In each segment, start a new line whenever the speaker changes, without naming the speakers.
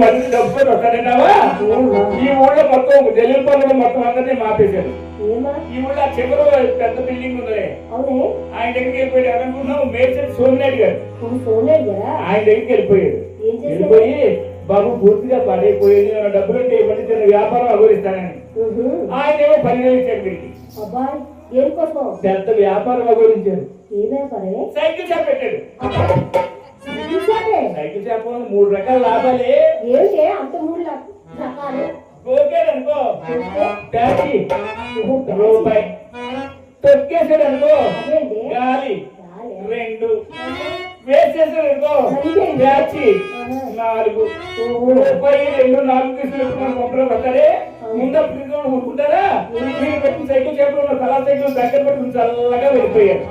మంది డబ్బు వస్తాడంటావా? ఈ ఊళ్ళో మొత్తం జల్లుల పనులు మొత్తం అందరినీ మాపేశారు. ఈ ఊళ్ళో చివరి పెద్ద బిల్డింగ్ ఉంది, ఆయన దగ్గరికి వెళ్ళిపోయాడు. ఎవరనుకున్నావు? మేడ్చల్ సోమినాయుడు గారు. ఆయన దగ్గరికి వెళ్ళిపోయాడు. వెళ్ళిపోయి బాబు పూర్తిగా పడైపోయింది, డబ్బులు అంటే ఇవ్వండి, చిన్న వ్యాపారం అగోరిస్తానని. ఆయన ఏమో 10,000 ఇచ్చాడు వీడికి. పెద్ద వ్యాపారం అగోరించాడు. సైకిల్ షాప్ పెట్టాడు. సైకిల్ షాప్ 3 రకాల లాభాలే. గోకేడు అనుకో ట్యాక్సీ రూపాయి, తొక్కేసాడు అనుకో గాలి 2, వేసేసాడు అనుకో ట్యాక్సీ 4. రూపాయి 2, 4 తీసుకుని మొక్కలు పట్టారే. ముందు ఊరుకుంటారా? మీరు పెట్టిన సైకిల్ షాప్ లో ఉన్న కళా సైకిల్ దగ్గర పెట్టుకుని చల్లగా వెళ్ళిపోయారు.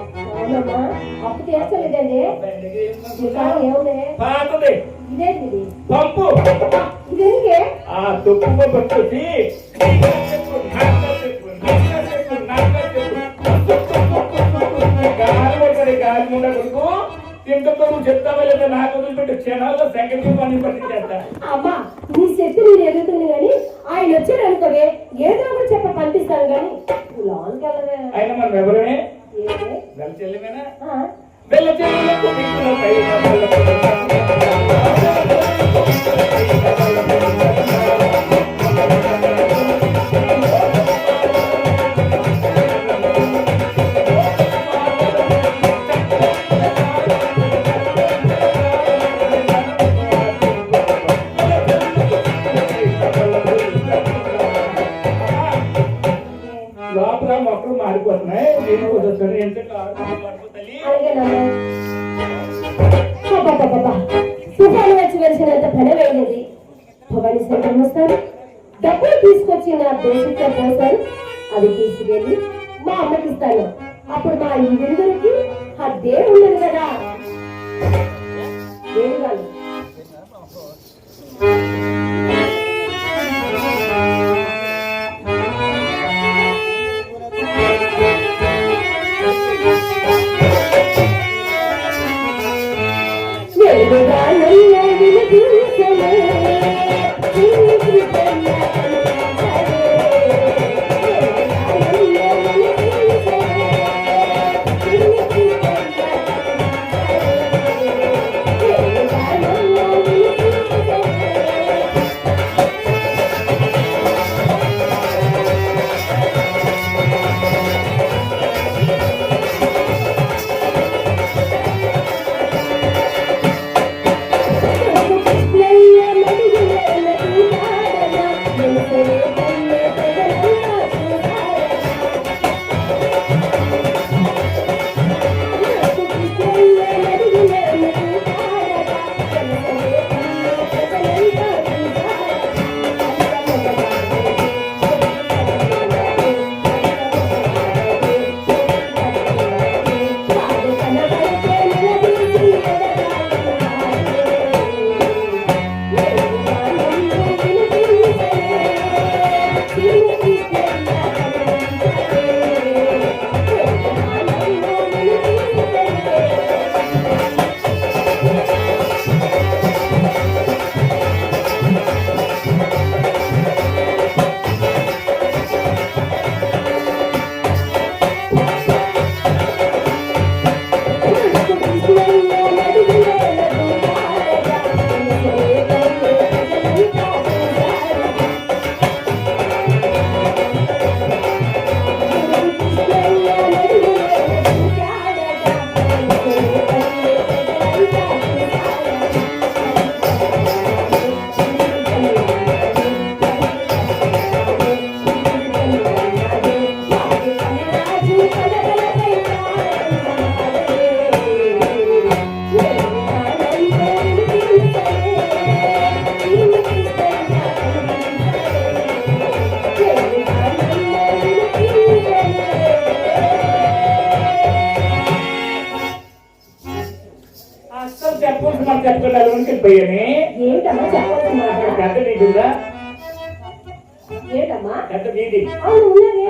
పాతది పంపు ఆ తొక్కుగా పట్టుకొచ్చి గాలి పడతాడు. గాలి ముండ కొడుకు ఇంకొక నువ్వు చెప్తావా లేదా నాకు వదిలిపెట్టి క్షణాల్లో సెకండ్ పని పట్టించేస్తా.
అమ్మా నీ శక్తి నేను ఎదుగుతుంది కానీ ఆయన వచ్చాడు అనుకోవే ఏదో ఒకటి చెప్ప పంపిస్తాను కానీ లోన్కి వెళ్ళవే.
ఆయన మనం ఎవరమే వెళ్ళ చెల్లెమేనా? వెళ్ళ చెల్లెలకు లోపల మొక్కలు మారిపోతున్నాయి.
తుఫాను వచ్చి వెలిసినంత పని వేయలేదు. భవానీ సంఘం వస్తారు, డబ్బులు తీసుకొచ్చి నా దేశంలో పోస్తారు. అది తీసుకెళ్ళి మా అమ్మకి ఇస్తాను. అప్పుడు మా ఇంటికి ఆ దేవుడు ఉన్నది కదా, దేవుడు కాదు.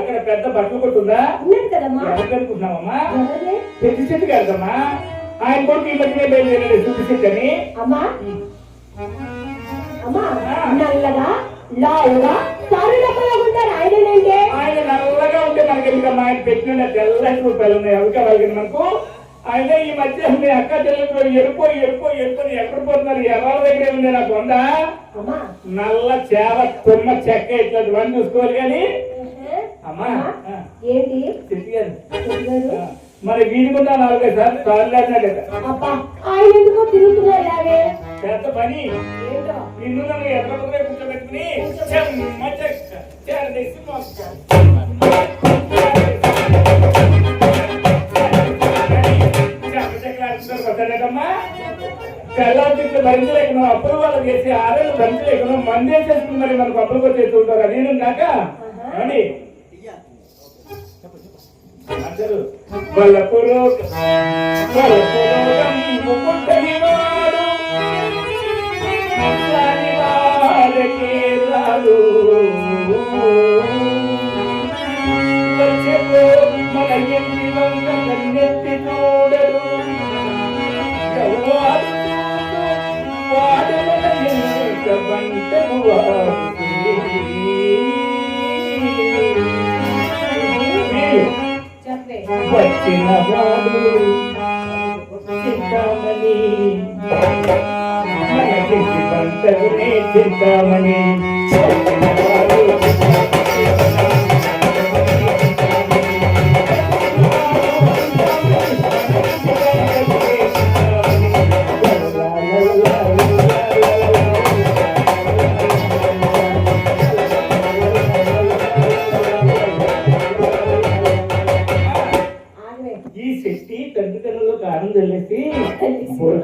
అక్కడ పెద్ద బట్టలు కొట్టుందా అనుకుంటున్నావమ్మా? పెద్ద చెట్టుకి వెళ్తామా? ఆయన కొడుకు ఈ మధ్యనే బయలుదేరాడు శుద్ధి చెట్టు అని.
అమ్మా నల్లగా లావుగా తారుడప్పలా ఉంటారు ఆయనంటే.
ఆయన నల్లగా ఉంటే మనకి ఎందుకమ్మా, ఆయన పెట్టిన తెల్లటి రూపాయలు ఉన్నాయి అవి కావాలి మనకు. ఆయన ఈ మధ్య మీ అక్క చెల్లెలు ఎరుపు ఎక్కడ పోతున్నారు, ఎవరి దగ్గర ఉంది నాకు ఉందా? నల్ల చేవ తుమ్మ చెక్క ఇట్లాంటి వన్ చూసుకోవాలి కానీ. అమ్మా
ఏంటి
మరి వీడికుండా 4 సార్లు తారులేదా లేదా?
ఆయన ఎందుకో తిరుగుతున్నారు
పెద్ద పని. నిన్ను నన్ను ఎక్కడ కూర్చోబెట్టుకుని చెమ్మ చెక్క చేరదీసి తెల్లారి భరించలేకను అప్పులు వాళ్ళు చేసి 6 ఏళ్ళు భరించలేకను మంది చేసుకుని మరి మనకు అప్పులు కూడా చేస్తూ ఉంటారు. అది కాక అని అందరూ మన ఎన్ని వంద కన్నెత్తి చూడరు వచ్చిన వాడు చింతామణి మనకి పంటనే చింతామణి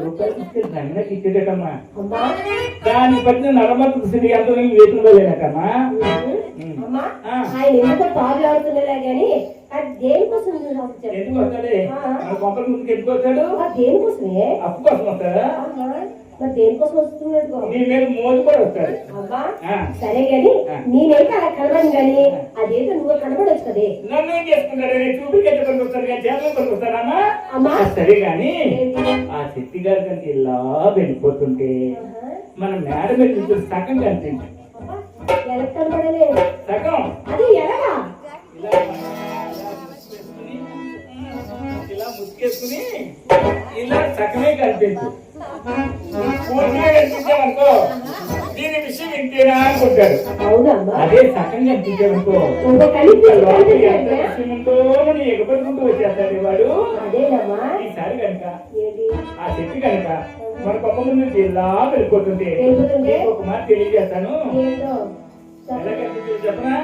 రూపాయలు ఇచ్చేటమ్మా. దాన్ని బట్టి నడమకు అంత వేతులు లేనటమ్మా.
ఆయన ఎందుకో తాగులాడుతున్నారా గానీ దేనికోసం
ఎందుకు వస్తాడు? మన కొంపల ముందుకు ఎందుకు వస్తాడు?
దేనికోసమే
అప్పు కోసం వస్తాడా?
మరి దేనికోసం వస్తున్నాడు?
నీ మీద మోజు కూడా వస్తాడు.
సరే గాని నేనైతే అలా కనబడి గాని అదేదో నువ్వు కనబడొచ్చు కదే.
నన్ను ఏం చేసుకుంటాడు? చూపికెట్ట పనికొస్తాడు కానీ చేతలు పనికొస్తాడమ్మా. సరే గాని ఆ శెట్టి గారి కంటే ఇలా వెళ్ళిపోతుంటే మన మేడ మీద నుంచి సగం కనిపించింది.
ఎలా కనబడలేదు?
సగం
అది ఎలాగా?
ఇలా ముసుకేసుకుని ఇలా సగమే కనిపించు. పూర్తిగా కనిపించామనుకో దీని విషయం ఇంతేనా అనుకుంటాడు. అదే సగంగా కనిపించామనుకో ఎంత విషయం ఉందో ఎగబడుకుంటూ వచ్చేస్తాడు వాడు. ఈసారి కనుక ఆ చెట్టు కనుక మన పక్క ముందు ఇలా వెళ్ళిపోతుంటే ఒక మాట తెలియజేస్తాను. ఎలా కనిపించింది చెప్పనా?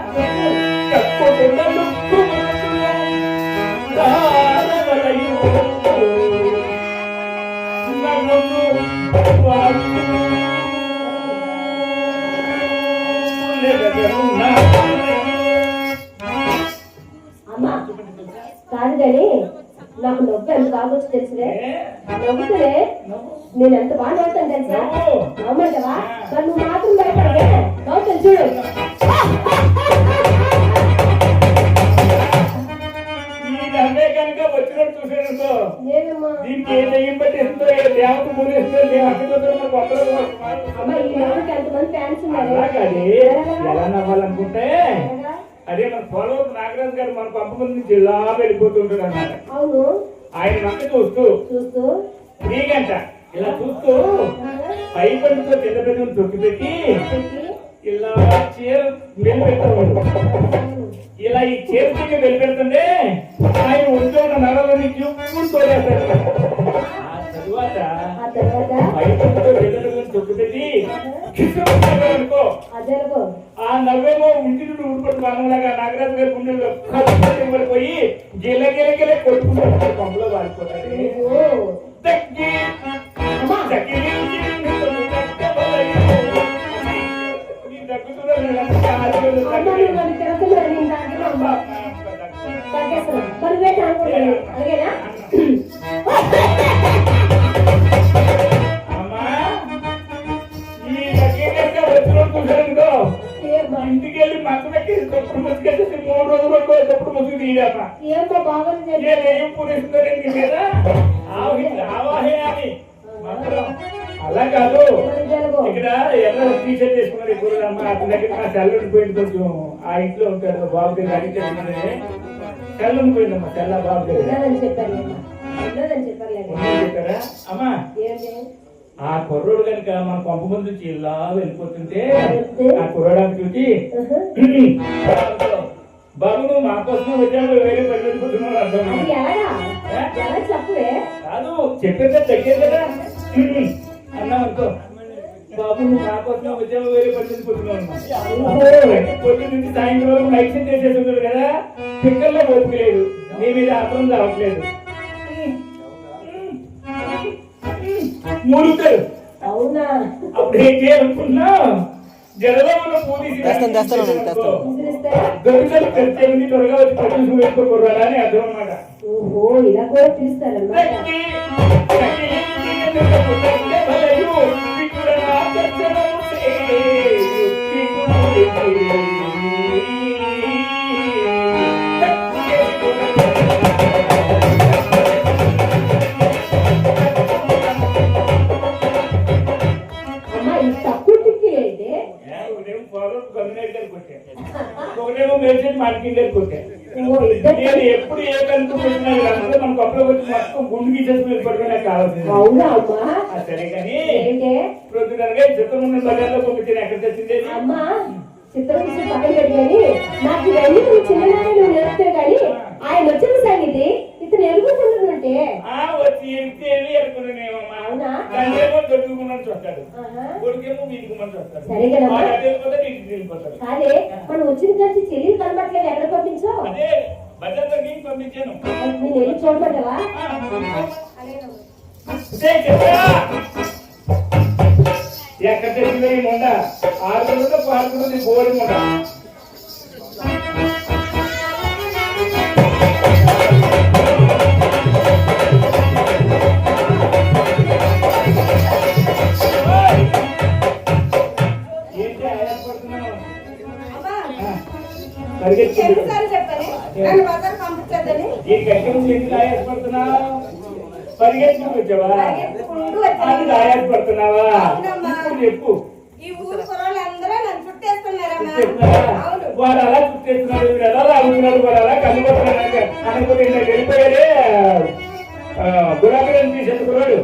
అమ్మా కాదు కానీ నాకు నొప్పి ఎంత బాగొచ్చు తెలుసులే. నవ్వుతులే నేను ఎంత బాగా నవ్వుతాను తెలుసా? నవ్వమంటావా? మరి నువ్వు మాత్రం భయపడలే నవ్వుతాను చూడు.
వచ్చినట్టు చూసానుకో దీనికి ఏ దయ్యం పట్టేస్తుందో ఏ దేవత మూడేస్తుందో ఎలా నవ్వాలనుకుంటే అదే మన పోలవరం నాగరాజు గారు మన పంప నుంచి జిల్లా వెళ్ళిపోతుంటాడు అన్నమాట. ఆయన నక్క చూస్తూ నీకంట ఇలా చూస్తూ పై పండుతో పెద్ద పెద్ద తొక్కి పెట్టి ఇలా చీర వెళ్ళిపెడతాడు. ఇలా ఈ చేతికి వెళ్ళిపెడుతుంటే ఆయన ఉద్యోగ నగరాన్ని తోడేస్తాడు. ఆ తరువాత తొక్కు పెట్టి అనుకో ఆ నవ్వేమో ఇంటి నుండి ఊడిపడి బాగా నాగరాజు గారి గుండెల్లో పోయి గిల కొట్టుకుంటాడు. పంపులో వాడిపోతాడు. ఇంటికి వెళ్ళి మక్క పెట్టి తప్పుడు ముసుకెళ్ళి 3 రోజులు తప్పుడు ముసుగు తీయడమ్మా. ఏం పూరేస్తుందండి మీద ఆవాహే అని అలా కాదు. ఇక్కడ ఎర్ర టీషర్ట్ వేసుకున్నాడు ఎక్కువ అమ్మ అతని దగ్గర నా సెల్ ఉండిపోయింది కొంచెం ఆ ఇంట్లో ఉంటాడు బాబు దగ్గర అడిగితే సెల్ ఉండిపోయిందమ్మా సెల్ బాబు దగ్గర చెప్పారా అమ్మా ఆ కుర్రోడు కనుక మన పంపు ముందు నుంచి ఇలా వెళ్ళిపోతుంటే ఆ కుర్రోడానికి చూసి బాబు నువ్వు మా కోసం వచ్చాడు వేరే పని వెళ్ళిపోతున్నావు అర్థం కాదు చెప్పేదా తగ్గేది కదా అన్నావు అనుకో బాబు నువ్వు నా కోసం వచ్చావు వేరే పని వెళ్ళిపోతున్నావు పొద్దు నుంచి సాయంత్రం వరకు లైట్ సెట్ చేసేస్తున్నాడు కదా పిక్కల్లో ఓపికలేదు నీ మీద అర్థం రావట్లేదు మురుతాడు
అవునా
అప్పుడు ఏం చేయాలనుకున్నా జలలో ఉన్న పోలీసు గడుగులు ఖర్చు త్వరగా వచ్చి పట్టు వేసుకోకూడదా అని అర్థం అన్నమాట.
ఓహో ఇలా కూడా పిలుస్తారన్నమాట. ఒకటేమో మేడ్చల్ మార్కెట్ దగ్గర కొట్టాను. నేను ఎప్పుడు ఏ కనుక్కుంటున్నా మన కప్పులో వచ్చి మొత్తం గుండు గీసేసుకుని పట్టుకునే కావాల్సింది. సరే కానీ ప్రొద్దునగా చిత్రం ఉన్న బజార్లో పంపించాను. ఎక్కడ తెచ్చింది చిత్రం పక్కన పెట్టుకొని నాకు ఇవన్నీ చిన్ననాడు నేర్పితే కానీ ఆయన వచ్చిన సంగతి ఇతను ఎరుగుతుంటే
వచ్చి ఎడితే ఎరుకునేమమ్మా దొరుకుమని చూస్తాడు కొడుకేమో వీధికుమని చూస్తాడు.
సరే కదా కానీ మనం వచ్చిన కలిసి చెల్లి కనబట్లేదు. ఎక్కడ పంపించావు?
అదే బజార్లో గీకి పంపించాను.
నేను వెళ్ళి చూడబడ్డావా?
ఎక్కడ తెచ్చిందో ఈ మొండ ఆరుగురుతో పాల్గొన్నది గోడి మొండ. పరిగెత్తుకు వచ్చావా? ఆయాసపడుతున్నావా? చెప్పు. వాడు అలా చుట్టేస్తున్నాడు, వీడు ఎలా లాగుతున్నాడు, వాడు అలా కనుగొట్టున్నాడు అనుకుంటే వెళ్ళిపోయాడే గులాబీ తీసేది కుర్రాడు.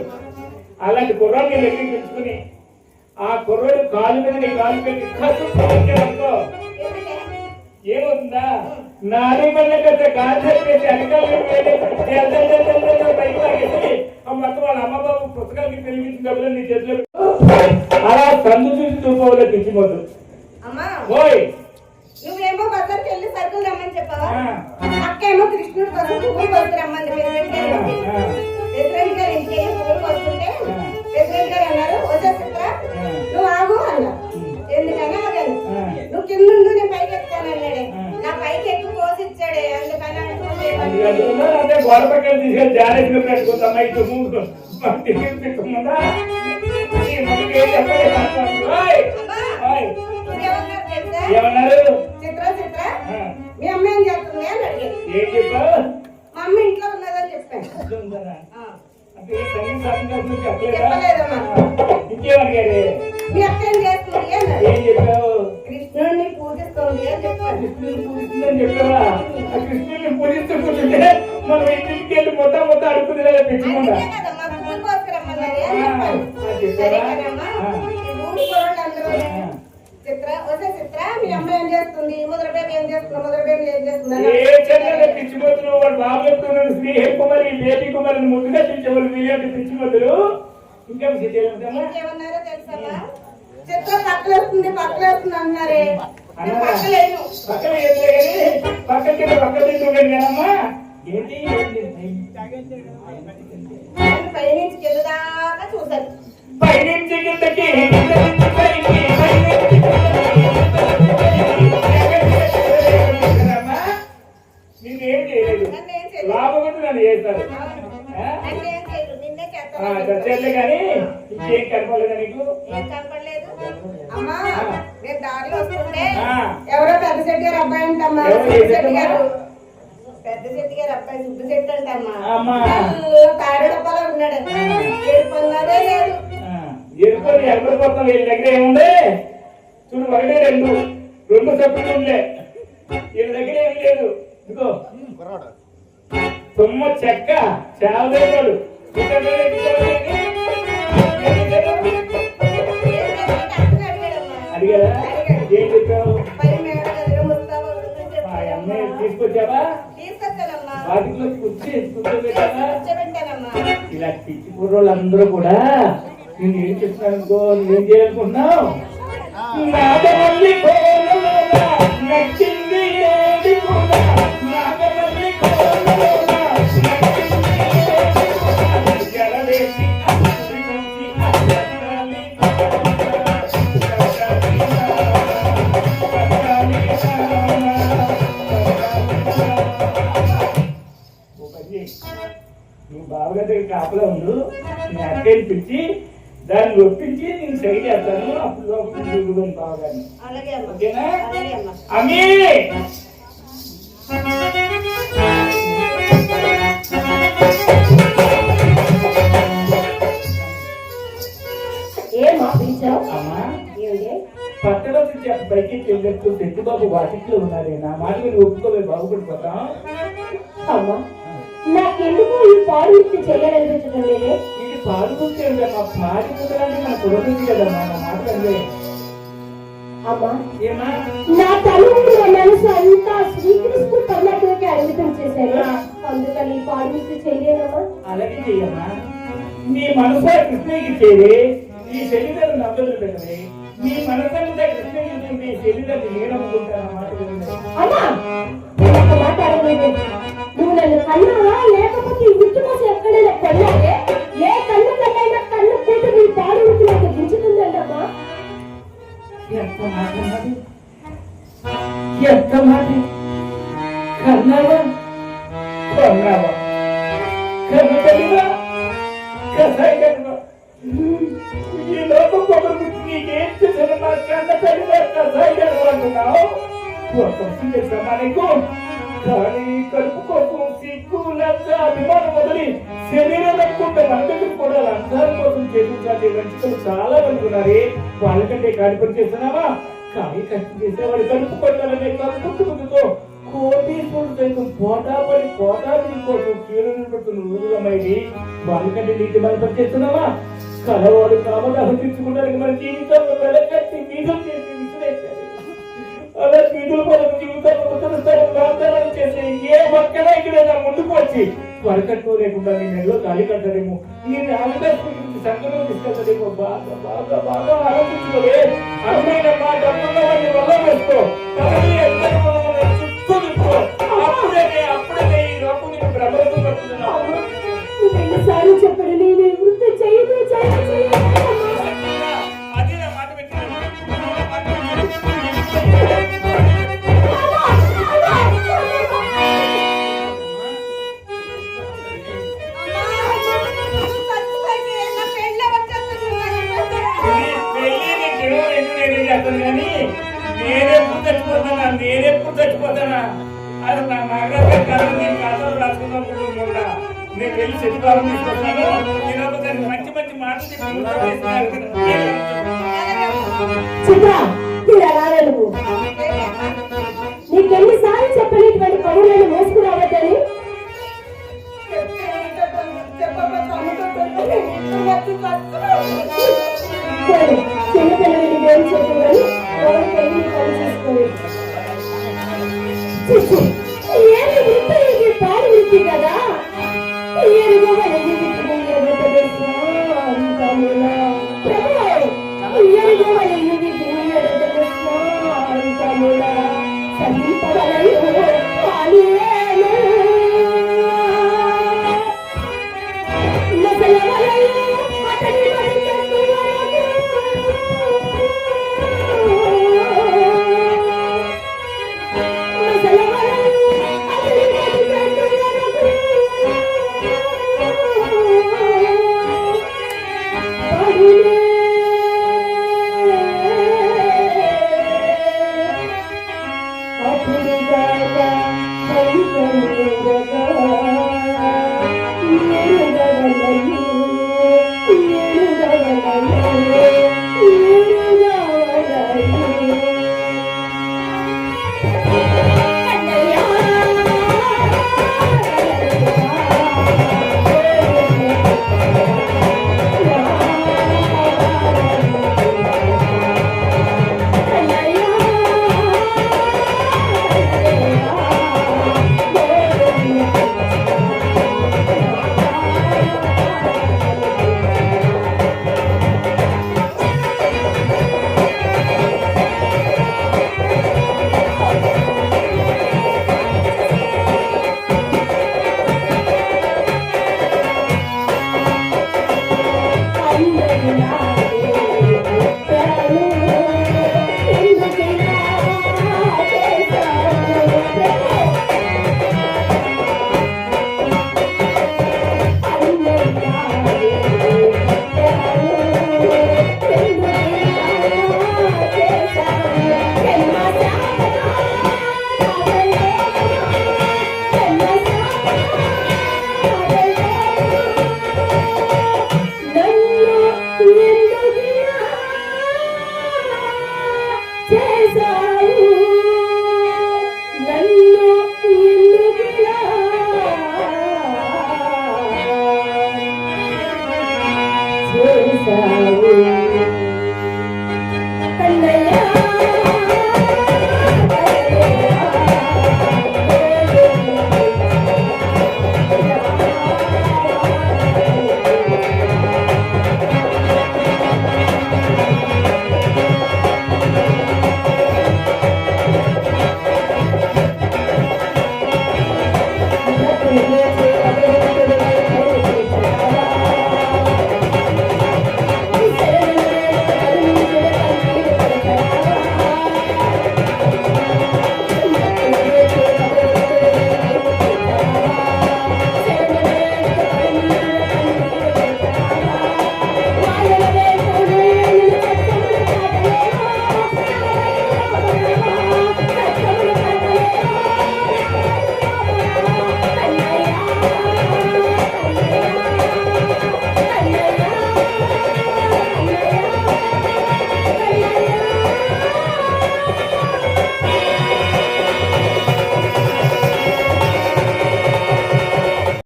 అలాంటి కుర్రాడు నేను ఎక్కించుకుని ఆ కుర్రాడు కాలు మీద నీ కాలు పెట్టి అనుకో ఏమవుతుందా? నాలుగు మళ్ళీ కాలు చెప్పేసి అధికారులు బయట లాగేసి మొత్తం వాళ్ళ అమ్మ బాబు పుస్తకాలకి పెరిగించిన డబ్బులు నీ చేతిలో అలా సందు చూసి చూపవలే పిచ్చిపోదు.
నువ్వేమో బజార్కి వెళ్ళి సరుకులు రమ్మని చెప్పావా? అక్కేమో కృష్ణుడు కోసం పువ్వులు కొడుకు రమ్మంది. ప్రెసిడెంట్ గారు ఇంటికి పువ్వులు కొడుతుంటే ప్రెసిడెంట్ గారు అన్నారు వచ్చే చిత్ర నువ్వు ఆగు అన్నా. ఎందుకన్నా ఆగాను. నువ్వు కింద నేను పైకి ఎక్కుతాను అన్నాడే. నా పైకి ఎక్కువ కోసి ఇచ్చాడే. అందుకని
గోడ పక్కన తీసుకెళ్ళి జాగ్రత్తగా పెట్టుకుంటామా ఇటు ఏమన్నారు?
చిత్ర చిత్ర మీ అమ్మ ఏం చేస్తుంది అని అడిగాను.
ఏం చెప్పావు?
మా అమ్మ ఇంట్లో ఉన్నదని చెప్పాను.
చెప్పలేదమ్మా. ఇంకేమడిగారు?
మీ అక్క ఏం చేస్తుంది అన్నారు.
ఏం చెప్పావు?
కృష్ణుడిని పూజిస్తుంది అని చెప్పాను.
కృష్ణుడిని పూజిస్తుందని చెప్పావా? ఆ కృష్ణుడిని పూజిస్తూ కూర్చుంటే మనం ఇంటికి వెళ్ళి మొత్తం అడుగుతుంది కదా పెట్టుకుంటా.
సరే కదమ్మా ఈ ఊరి కుర్రోళ్ళందరూ చిత్ర వచ్చే చిత్ర మీ అమ్మ ఏం చేస్తుంది, ముద్ర బేబీ ఏం చేస్తుంది, ముద్ర బేబీ ఏం చేస్తుంది
పిచ్చిపోతున్నారు. వాడు బాబు చెప్తున్నాడు శ్రీహరి కుమారి బేబీ కుమారి ముందుగా పిలిచేవాళ్ళు వీళ్ళు పిచ్చిపోతులు.
ఇంకేమన్నారో తెలుసమ్మా? చిత్ర పక్కలేస్తుంది పక్కలేస్తుంది అన్నారే. పక్కలేను పైనుంచి కింద దాకా చూసాను.
పైనుంచి కిందకి నేనేం చేయలేదు. లాభం నన్ను చేస్తారు కానీ ఇంకేం కనపడలేదా నీకు?
ఏం కనపడలేదు అమ్మా. నేను దారిలో వస్తుంటే ఎవరో పెద్ద శెట్టి గారు అబ్బాయి అంటమ్మా. పెద్ద శెట్టి గారు అబ్బాయి సుబ్బు శెట్టి అంటమ్మా. తాడు డబ్బాలో ఉన్నాడు. ఏడుపన్నాడే లేదు.
ఎరుకొని ఎక్కడ పోతాం వీళ్ళ దగ్గర ఏముంది? చూడు ఒకటే రెండు సభ్యులు ఉండే వీళ్ళ దగ్గర ఏమి లేదు. ఇదిగో తుమ్మ చెక్క చాలదేవాడు అడిగారా? ఏం చెప్పావు? అమ్మాయి తీసుకొచ్చావా? వాటిలో కూర్చోబెట్టావా? ఇలా పిచ్చి కుర్రోళ్ళు అందరూ కూడా నేను ఏం చెప్తున్నాను, ఏం చేయాలనుకుంటున్నావు? నాగమల్లి కోనలోన నచ్చింది ఏది కూడా, నాగమల్లి కోనలోన నచ్చింది ఏది కూడా, జలవేసి అసలుకి అసలాలి నువ్వు బావగారి దగ్గర కాపలా ఉండు, నేను అక్కడికి పిలిచి దాన్ని ఒప్పించి నేను సైడ్ చేస్తాను. అప్పుడు బావగారిని ఓకేనా? అమ్మీ అమ్మా పట్టణం నుంచి పైకి వెళ్ళట్టు పెట్టుబాబు వాటిలో ఉన్నారే, నా మాట మీరు ఒప్పుకోవే బాగుపడిపోతాం.
అమ్మా నాకెందుకు ఈ పాడు వృత్తి చేయాలనిపించడం లేదే?
ఇది పాడు వృత్తి మా పాడి కుదరానికి మన కుదరదు కదమ్మా, నా మాట అందే.
అమ్మా
ఏమా
నా తల్లి మనసు అంతా శ్రీకృష్ణ పర్ణాటకకి అంకితం చేశాను, అందుకని పాడు వృత్తి చేయలేనమ్మా.
అలాగే చెయ్యమ్మా, నీ మనసు కృష్ణకి చేరి నీ శరీరాలు నవ్వులు పెట్టవే, నీ మనసంతా కృష్ణకి నీ శరీరాన్ని నేను అమ్ముకుంటాను మాట.
అమ్మా మాట అడగలేదు, నువ్వు నన్ను కన్నావా లేకపోతే ఈ గుర్తు కోసం ఎక్కడైనా కొన్నావే? ఏ కన్ను కట్టైనా కన్ను కూతురు నీ పాడు వృత్తి నాకు దించుతుందండమ్మా.
ఎంత మాట ఎంత మాట కన్నావా కొన్నావా కన్ను కలివా కసాయి కనుక ఈ లోకం ఒకరు నీకేం చేసిన మా కన్న కలివా కసాయి కనుకుంటున్నావు. ఒక సమానికు కానీ కడుపు కోసం సిగ్గు లజ్జ అభిమానం వదిలి శరీరం అనుకుంటే మన దగ్గర కూడా లంచాల కోసం చేయించాలి వంచుకలు చాలా మంది ఉన్నారే, వాళ్ళకంటే కాడి పని చేస్తున్నావా? కానీ కష్టం చేసేవాడు కడుపు కొట్టాలనే కడుపుతో కోటీశ్వరుడు సైతం పోటాపడి పోటాపడి కోసం కీడులు పెడుతున్న రోజులమ్మాయి, వాళ్ళకంటే నీటి మన పని చేస్తున్నావా? కలవాడు కామదాహం తెచ్చుకోవడానికి మన జీవితంలో వెలకట్టి వీధులు చేసి విసిరేశారు. అలా వీధుల కోసం జీవితాన్ని ప్రార్థనలు చేసి ఏ ఒక్కడా ఇక్కడ ముందుకు వచ్చి వరకట్టు లేకుండా నీ నెలలో ఖాళీ కట్టడేమో, నేను ఆలోచన సంఘంలో తీసుకెళ్తాడేమో. బాగా బాగా బాగా ఆలోచించుకోవే. అమ్మైన మా డబ్బున్న వాడిని వల్ల వేసుకో, చుట్టూ తిప్పుకో. అప్పుడే ఈ లోపు నీకు భ్రమలతో పడుతున్నావు.
ఎన్నిసార్లు చెప్పండి నేను వృత్తి చేయదు
అదే నా మాట పెట్టిన కానీ నేనెప్పుడు చచ్చిపోతానా అది నా నాగరాజు కాదు. నేను కాదు రాసుకున్నప్పుడు కూడా నేను వెళ్ళి శనివారం తీసుకొస్తాను. నేను దానికి మంచి మంచి మాటలు
నీకెన్నిసార్లు చెప్పలేటువంటి పనులను మోసుకురావద్దని. చిన్నపిల్లలు ఏం చెప్పాలి ఏమి వృత్తి ఇది పాడు వృత్తి కదా. చేశావు